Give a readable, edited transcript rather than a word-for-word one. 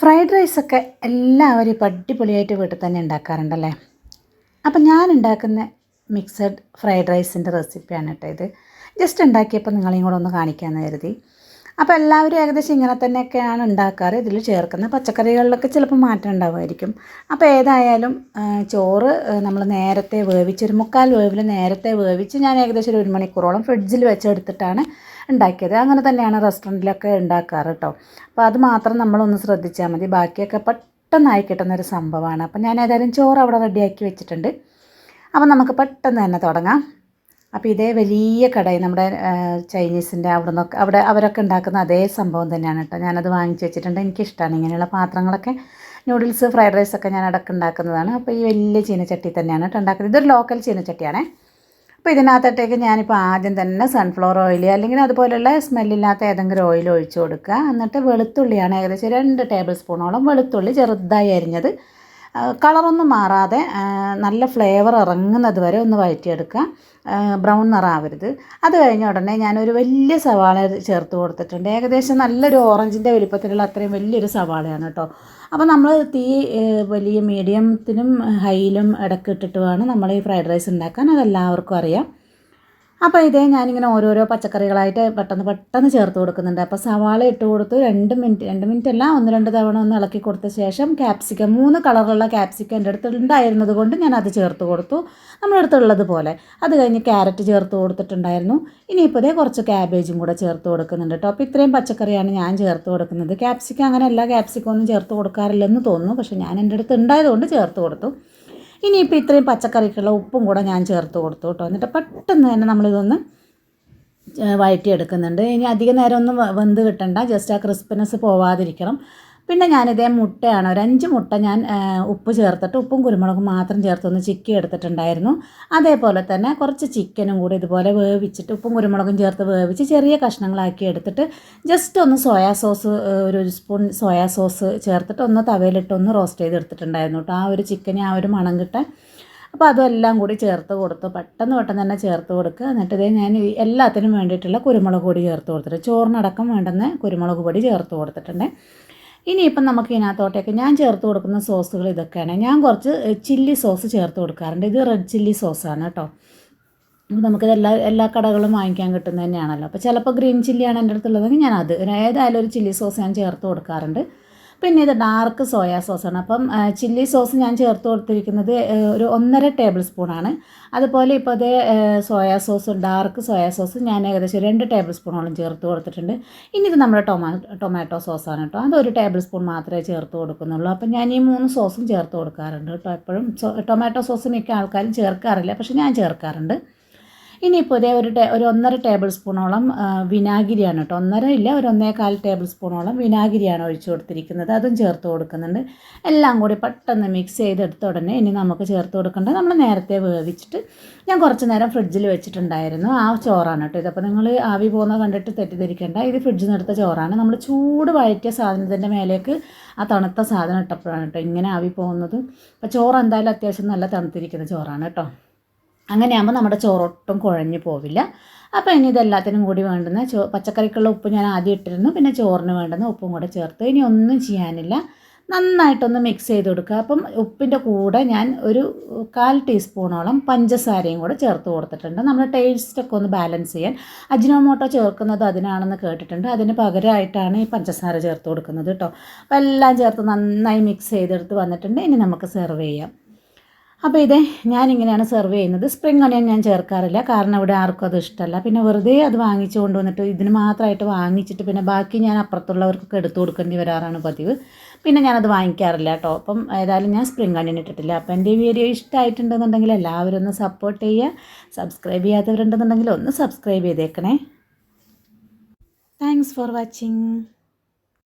Fried റൈസൊക്കെ എല്ലാവരും ഇപ്പോൾ അടിപൊളിയായിട്ട് വീട്ടിൽ തന്നെ ഉണ്ടാക്കാറുണ്ടല്ലേ. അപ്പം ഞാൻ ഉണ്ടാക്കുന്ന മിക്സഡ് ഫ്രൈഡ് റൈസിൻ്റെ റെസിപ്പിയാണ് കേട്ടോ ഇത്. ജസ്റ്റ് ഉണ്ടാക്കിയപ്പോൾ നിങ്ങളെയും കൂടെ ഒന്ന് കാണിക്കാമെന്ന് കരുതി. അപ്പോൾ എല്ലാവരും ഏകദേശം ഇങ്ങനെ തന്നെയൊക്കെയാണ് ഉണ്ടാക്കാറ്. ഇതിൽ ചേർക്കുന്ന പച്ചക്കറികളിലൊക്കെ ചിലപ്പോൾ മാറ്റം ഉണ്ടാവുമായിരിക്കും. അപ്പോൾ ഏതായാലും ചോറ് നമ്മൾ നേരത്തെ വേവിച്ച് ഒരു 3/4 വേവിൽ നേരത്തെ വേവിച്ച് ഞാൻ ഏകദേശം ഒരു 1 മണിക്കൂറോളം ഫ്രിഡ്ജിൽ വെച്ചെടുത്തിട്ടാണ് ഉണ്ടാക്കിയത്. അങ്ങനെ തന്നെയാണ് റെസ്റ്റോറൻറ്റിലൊക്കെ ഉണ്ടാക്കാറ് കേട്ടോ. അപ്പോൾ അത് മാത്രം നമ്മളൊന്ന് ശ്രദ്ധിച്ചാൽ മതി. ബാക്കിയൊക്കെ പെട്ടെന്നായി കിട്ടുന്നൊരു സംഭവമാണ്. അപ്പോൾ ഞാൻ ഏതായാലും ചോറ് അവിടെ റെഡിയാക്കി വെച്ചിട്ടുണ്ട്. അപ്പോൾ നമുക്ക് പെട്ടെന്ന് തന്നെ തുടങ്ങാം. അപ്പോൾ ഇതേ വലിയ കടയിൽ നമ്മുടെ ചൈനീസിൻ്റെ അവിടെ അവരൊക്കെ ഉണ്ടാക്കുന്ന അതേ സംഭവം തന്നെയാണ് കേട്ടോ. ഞാനത് വാങ്ങിച്ച് വെച്ചിട്ടുണ്ട്. എനിക്കിഷ്ടമാണ് ഇങ്ങനെയുള്ള പാത്രങ്ങളൊക്കെ. നൂഡിൽസ് ഫ്രൈഡ് റൈസൊക്കെ ഞാൻ ഇടയ്ക്ക് ഉണ്ടാക്കുന്നതാണ്. അപ്പോൾ ഈ വലിയ ചീനച്ചട്ടി തന്നെയാണ് കേട്ടോ ഉണ്ടാക്കുന്നത്. ഇതൊരു ലോക്കൽ ചീനച്ചട്ടിയാണേ. അപ്പോൾ ഇതിനകത്തോട്ടേക്ക് ഞാനിപ്പോൾ ആദ്യം തന്നെ സൺഫ്ലവർ ഓയിൽ അല്ലെങ്കിൽ അതുപോലെയുള്ള സ്മെല്ലില്ലാത്ത ഏതെങ്കിലും ഓയിൽ ഒഴിച്ചു കൊടുക്കുക. എന്നിട്ട് വെളുത്തുള്ളിയാണ് ഏകദേശം 2 ടേബിൾ സ്പൂണോളം വെളുത്തുള്ളി ചെറുതായി അരിഞ്ഞത്, കളറൊന്നും മാറാതെ നല്ല ഫ്ലേവർ ഇറങ്ങുന്നത് വരെ ഒന്ന് വഴറ്റിയെടുക്കുക. ബ്രൗൺ നിറാവരുത്. അത് കഴിഞ്ഞ ഉടനെ ഞാനൊരു വലിയ സവാള ചേർത്ത് കൊടുത്തിട്ടുണ്ട്. ഏകദേശം നല്ലൊരു ഓറഞ്ചിൻ്റെ വലിപ്പത്തിലുള്ള അത്രയും വലിയൊരു സവാളയാണ് കേട്ടോ. അപ്പോൾ നമ്മൾ തീ വലിയ മീഡിയത്തിനും ഹൈയിലും ഇടയ്ക്ക് ഇട്ടിട്ട് വേണം നമ്മൾ ഈ ഫ്രൈഡ് റൈസ് ഉണ്ടാക്കാൻ. അതെല്ലാവർക്കും അറിയാം. അപ്പോൾ ഇതേ ഞാനിങ്ങനെ ഓരോരോ പച്ചക്കറികളായിട്ട് പെട്ടെന്ന് ചേർത്ത് കൊടുക്കുന്നുണ്ട്. അപ്പോൾ സവാള ഇട്ട് കൊടുത്ത് 2 മിനിറ്റ് അല്ല 1-2 തവണ ഒന്ന് ഇളക്കി കൊടുത്ത ശേഷം ക്യാപ്സിക്കം 3 കളറുള്ള ക്യാപ്സിക്കം എൻ്റെ അടുത്ത് ഉണ്ടായിരുന്നത് കൊണ്ട് ഞാൻ അത് ചേർത്ത് കൊടുത്തു, നമ്മുടെ അടുത്തുള്ളത് പോലെ. അത് കഴിഞ്ഞ് ക്യാരറ്റ് ചേർത്ത് കൊടുത്തിട്ടുണ്ടായിരുന്നു. ഇനിയിപ്പോൾ ഇതേ കുറച്ച് ക്യാബേജും കൂടെ ചേർത്ത് കൊടുക്കുന്നുണ്ട് കേട്ടോ. അപ്പോൾ ഇത്രയും പച്ചക്കറിയാണ് ഞാൻ ചേർത്ത് കൊടുക്കുന്നത്. ക്യാപ്സിക്കം അങ്ങനെ എല്ലാ ക്യാപ്സിക്കം ഒന്നും ചേർത്ത് കൊടുക്കാറില്ലെന്ന് തോന്നുന്നു, പക്ഷേ ഞാൻ എൻ്റെ അടുത്ത് ഉണ്ടായതുകൊണ്ട് ചേർത്ത് കൊടുത്തു. ഇനിയിപ്പോൾ ഇത്രയും പച്ചക്കറിക്കുള്ള ഉപ്പും കൂടെ ഞാൻ ചേർത്ത് കൊടുത്തു കേട്ടോ. എന്നിട്ട് പെട്ടെന്ന് തന്നെ നമ്മളിതൊന്ന് വഴറ്റിയെടുക്കുന്നുണ്ട്. ഇനി അധിക നേരം ഒന്നും വെന്ത് കിട്ടണ്ട, ജസ്റ്റ് ആ ക്രിസ്പിനെസ് പോവാതിരിക്കണം. പിന്നെ ഞാനിതേ മുട്ടയാണ്, ഒരു 5 മുട്ട ഞാൻ ഉപ്പ് ചേർത്തിട്ട് ഉപ്പും കുരുമുളകും മാത്രം ചേർത്തൊന്ന് ചിക്കി എടുത്തിട്ടുണ്ടായിരുന്നു. അതേപോലെ തന്നെ കുറച്ച് ചിക്കനും കൂടി ഇതുപോലെ വേവിച്ചിട്ട് ഉപ്പും കുരുമുളകും ചേർത്ത് വേവിച്ച് ചെറിയ കഷ്ണങ്ങളാക്കി എടുത്തിട്ട് ജസ്റ്റ് ഒന്ന് സോയാ സോസ് ഒരു സ്പൂൺ സോയാ സോസ് ചേർത്തിട്ട് ഒന്ന് തവയിലിട്ട് ഒന്ന് റോസ്റ്റ് ചെയ്തെടുത്തിട്ടുണ്ടായിരുന്നു കേട്ടോ. ആ ഒരു ചിക്കന് ആ ഒരു മണം കിട്ടാൻ. അപ്പോൾ അതെല്ലാം കൂടി ചേർത്ത് കൊടുത്തു. പെട്ടെന്ന് തന്നെ ചേർത്ത് കൊടുക്കുക. എന്നിട്ട് ഇതേ ഞാൻ എല്ലാത്തിനും വേണ്ടിയിട്ടുള്ള കുരുമുളക് പൊടി ചേർത്ത് കൊടുത്തിട്ട് ചോറിനടക്കം വേണ്ടുന്ന കുരുമുളക് പൊടി ചേർത്ത് കൊടുത്തിട്ടുണ്ട്. ഇനിയിപ്പം നമുക്ക് ഇതിനകത്തോട്ടേക്ക് ഞാൻ ചേർത്ത് കൊടുക്കുന്ന സോസുകൾ ഇതൊക്കെയാണ്. ഞാൻ കുറച്ച് ചില്ലി സോസ് ചേർത്ത് കൊടുക്കാറുണ്ട്. ഇത് റെഡ് ചില്ലി സോസാണ് കേട്ടോ. നമുക്കിത് എല്ലാ കടകളും വാങ്ങിക്കാൻ കിട്ടുന്നത് തന്നെയാണല്ലോ. അപ്പോൾ ചിലപ്പോൾ ഗ്രീൻ ചില്ലിയാണ് എൻ്റെ അടുത്തുള്ളതെങ്കിൽ ഞാൻ അത് ഏതായാലും ഒരു ചില്ലി സോസ് ഞാൻ ചേർത്ത് കൊടുക്കാറുണ്ട്. പിന്നെ ഇത് ഡാർക്ക് സോയാ സോസാണ്. അപ്പം ചില്ലി സോസ് ഞാൻ ചേർത്ത് കൊടുത്തിരിക്കുന്നത് ഒരു 1.5 ടേബിൾ സ്പൂണാണ്. അതുപോലെ ഇപ്പോൾ അതേ soya sauce dark soya sauce ഞാൻ ഏകദേശം 2 ടേബിൾ സ്പൂണോളം ചേർത്ത് കൊടുത്തിട്ടുണ്ട്. ഇനി ഇത് നമ്മുടെ ടൊമാറ്റോ സോസാണ് കേട്ടോ. അതൊരു ടേബിൾ സ്പൂൺ മാത്രമേ ചേർത്ത് കൊടുക്കുന്നുള്ളൂ. അപ്പം ഞാൻ ഈ 3 സോസും ചേർത്ത് കൊടുക്കാറുണ്ട് കേട്ടോ. എപ്പോഴും ടൊമാറ്റോ സോസ് മിക്ക ആൾക്കാരും ചേർക്കാറില്ല, പക്ഷെ ഞാൻ ചേർക്കാറുണ്ട്. ഇനിയിപ്പോൾ ഇതേ ഒരു 1.5 ടേബിൾ സ്പൂണോളം വിനാഗിരിയാണ് കേട്ടോ. 1.5 ഇല്ല, ഒരു 1.25 ടേബിൾ സ്പൂണോളം വിനാഗിരിയാണ് ഒഴിച്ചു കൊടുത്തിരിക്കുന്നത്. അതും ചേർത്ത് കൊടുക്കുന്നുണ്ട്. എല്ലാം കൂടി പെട്ടെന്ന് മിക്സ് ചെയ്തെടുത്ത ഉടനെ ഇനി നമുക്ക് ചേർത്ത് കൊടുക്കേണ്ടത് നമ്മൾ നേരത്തെ വേവിച്ചിട്ട് ഞാൻ കുറച്ച് നേരം ഫ്രിഡ്ജിൽ വെച്ചിട്ടുണ്ടായിരുന്നു ആ ചോറാണ് കേട്ടോ. ഇതപ്പോൾ നിങ്ങൾ ആവി പോകുന്നത് കണ്ടിട്ട് തെറ്റിദ്ധരിക്കേണ്ട. ഇത് ഫ്രിഡ്ജിൽ നിന്ന് എടുത്ത ചോറാണ്. നമ്മൾ ചൂട് വഴറ്റിയ സാധനത്തിൻ്റെ മേലേക്ക് ആ തണുത്ത സാധനം ഇട്ടപ്പോഴാണ് കേട്ടോ ഇങ്ങനെ ആവി പോകുന്നത്. അപ്പോൾ ചോറ് എന്തായാലും അത്യാവശ്യം നല്ല തണുത്തിരിക്കുന്ന ചോറാണ് കേട്ടോ. അങ്ങനെയാകുമ്പോൾ നമ്മുടെ ചോറൊട്ടും കുഴഞ്ഞു പോവില്ല. അപ്പോൾ ഇനി ഇതെല്ലാത്തിനും കൂടി വേണ്ടുന്ന പച്ചക്കറിക്കുള്ള ഉപ്പ് ഞാൻ ആദ്യം ഇട്ടിരുന്നു. പിന്നെ ചോറിന് വേണ്ടുന്ന ഉപ്പും കൂടെ ചേർത്ത് ഇനി ഒന്നും ചെയ്യാനില്ല, നന്നായിട്ടൊന്ന് മിക്സ് ചെയ്ത് കൊടുക്കുക. അപ്പം ഉപ്പിൻ്റെ കൂടെ ഞാൻ ഒരു 1/4 ടീസ്പൂണോളം പഞ്ചസാരയും കൂടെ ചേർത്ത് കൊടുത്തിട്ടുണ്ട്. നമ്മുടെ ടേസ്റ്റൊക്കെ ഒന്ന് ബാലൻസ് ചെയ്യാൻ. അജിനോമോട്ടോ ചേർക്കുന്നത് അതിനാണെന്ന് കേട്ടിട്ടുണ്ട്. അതിന് പകരമായിട്ടാണ് ഈ പഞ്ചസാര ചേർത്ത് കൊടുക്കുന്നത് കേട്ടോ. അപ്പോൾ എല്ലാം ചേർത്ത് നന്നായി മിക്സ് ചെയ്തെടുത്ത് വന്നിട്ടുണ്ട്. ഇനി നമുക്ക് സെർവ് ചെയ്യാം. അപ്പോൾ ഇതേ ഞാനിങ്ങനെയാണ് സെർവ് ചെയ്യുന്നത്. സ്പ്രിംഗ് ഒണിയൻ ഞാൻ ചേർക്കാറില്ല, കാരണം ഇവിടെ ആർക്കും അത് ഇഷ്ടമല്ല. പിന്നെ വെറുതെ അത് വാങ്ങിച്ചു കൊണ്ടുവന്നിട്ട് ഇതിന് മാത്രമായിട്ട് വാങ്ങിച്ചിട്ട് പിന്നെ ബാക്കി ഞാൻ അപ്പുറത്തുള്ളവർക്കൊക്കെ എടുത്തു കൊടുക്കേണ്ടി വരാറാണ് പതിവ്. പിന്നെ ഞാനത് വാങ്ങിക്കാറില്ല കേട്ടോ. അപ്പം ഏതായാലും ഞാൻ സ്പ്രിംഗ് ഒണിയൻ ഇട്ടിട്ടില്ല. അപ്പോൾ എൻ്റെ വീഡിയോ ഇഷ്ടമായിട്ടുണ്ടെന്നുണ്ടെങ്കിൽ എല്ലാവരും ഒന്ന് സപ്പോർട്ട് ചെയ്യുക. സബ്സ്ക്രൈബ് ചെയ്യാത്തവരുണ്ടെന്നുണ്ടെങ്കിൽ ഒന്ന് സബ്സ്ക്രൈബ് ചെയ്തേക്കണേ. Thanks for watching.